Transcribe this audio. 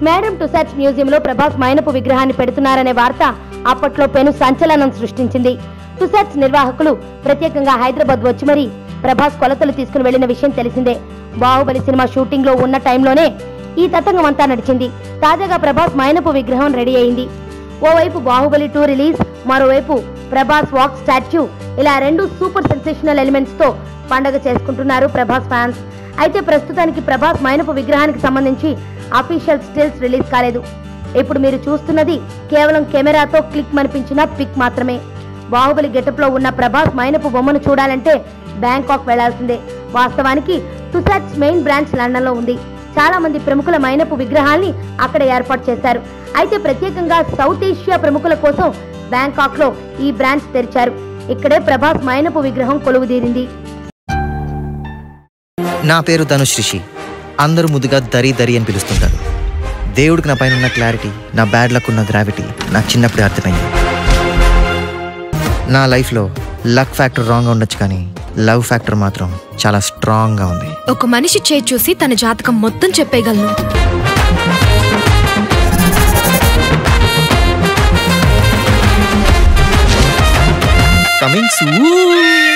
Madam Tussauds మ్యూజియంలో ప్రభాస్ మైనపు విగ్రహాన్ని పెడుతున్నారనే వార్త అప్పట్లో పెను సంచలనం సృష్టించింది. టుసాట్స్ నిర్వాహకులు ప్రత్యేకంగా హైదరాబాద్ వచ్చి మరీ ప్రభాస్ కొలతలు తీసుకుని వెళ్లిన విషయం తెలిసిందే. బాహుబలి సినిమా షూటింగ్ లో ఉన్న టైంలోనే ఈ తతంగం అంతా నడిచింది. తాజాగా ప్రభాస్ మైనపు విగ్రహం రెడీ అయింది. ఓవైపు బాహుబలి 2 రిలీజ్, మరోవైపు ప్రభాస్ వాక్ స్టాచ్యూ, ఇలా రెండు సూపర్ సెన్సేషనల్ ఎలిమెంట్స్ తో పండగ చేసుకుంటున్నారు ప్రభాస్ ఫ్యాన్స్. అయితే ప్రస్తుతానికి ప్రభాస్ మైనపు విగ్రహానికి సంబంధించి అఫీషియల్ స్టిల్స్ రిలీజ్ కాలేదు. ఇప్పుడు మీరు చూస్తున్నది కేవలం కెమెరాతో క్లిక్ మనిపించిన పిక్ మాత్రమే. బాహుబలి గెటప్ లో ఉన్న ప్రభాస్ మైనపు బొమ్మను చూడాలంటే బ్యాంకాక్ వెళ్లాల్సిందే. వాస్తవానికి టుసాట్స్ మెయిన్ బ్రాంచ్ లండన్ లో ఉంది. చాలా మంది ప్రముఖుల మైనపు విగ్రహాల్ని అక్కడ ఏర్పాటు చేశారు. అయితే ప్రత్యేకంగా సౌత్ ఏషియా ప్రముఖుల కోసం బ్యాంకాక్ లో ఈ బ్రాంచ్ తెరిచారు. ఇక్కడే ప్రభాస్ మైనపు విగ్రహం కొలువుదీరింది. నా పేరు ధనుష్ రిషి. అందరూ ముద్దుగా దరి దరి అని పిలుస్తుంటారు. దేవుడికి నా పైన ఉన్న క్లారిటీ, నా బ్యాడ్ లక్ ఉన్న గ్రావిటీ నాకు చిన్నప్పుడే అర్థమైంది. నా లైఫ్లో లక్ ఫ్యాక్టర్ రాంగ్గా ఉండొచ్చు, కానీ లవ్ ఫ్యాక్టర్ మాత్రం చాలా స్ట్రాంగ్గా ఉంది. ఒక మనిషి చేయి చూసి తన జాతకం మొత్తం చెప్పేయగలను. Coming soon.